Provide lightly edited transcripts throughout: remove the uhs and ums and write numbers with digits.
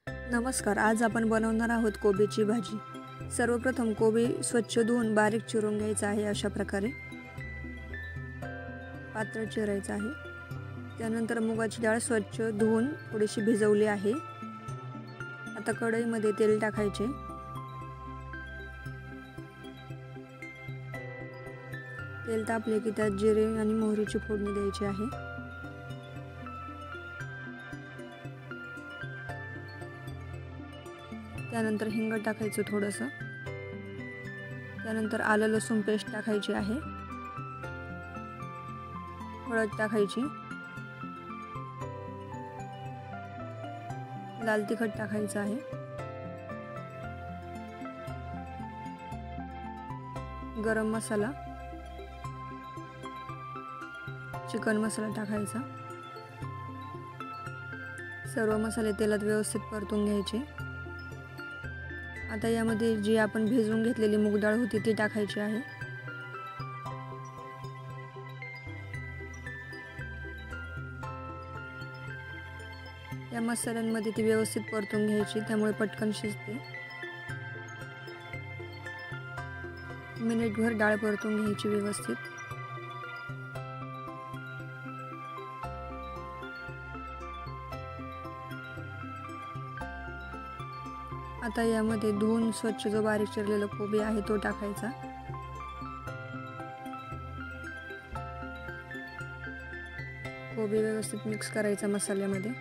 नमस्कार. आज आपण बनवणार आहोत कोबीची भाजी. सर्वप्रथम कोबी स्वच्छ धुवून बारीक चिरून घ्यायचा आहे. अशा प्रकारे पातळ चिरायचा आहे. त्यानंतर मुगाची डाळ स्वच्छ धुवून थोडीशी भिजवली आहे. आता कढईमध्ये तेल टाकायचे. तेल तापले की त्यात जिरे आणि मोहरीची फोडणी द्यायची आहे. त्यानंतर हिंग टाकायचं थोडंसं. त्यानंतर आलं लसूण पेस्ट टाकायची आहे. हळद टाकायची. लाल तिखट टाकायचं आहे. गरम मसाला, चिकन मसाला टाकायचा. सर्व मसाले तेलात व्यवस्थित परतून घ्यायचे. आता यामध्ये जी आपण भिजवून घेतलेली मूग डाळ होती ती टाकायची आहे. या मसाल्यांमध्ये ती व्यवस्थित परतून घ्यायची, त्यामुळे पटकन शिजते. मिनिटभर डाळ परतून घ्यायची व्यवस्थित. आता यामध्ये धुवून स्वच्छ जो बारीक चिरलेला कोबी आहे तो टाकायचा. कोबी व्यवस्थित मिक्स करायचा मसाल्यामध्ये.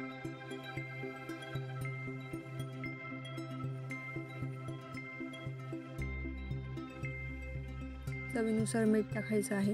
चवीनुसार मीठ टाकायचं आहे.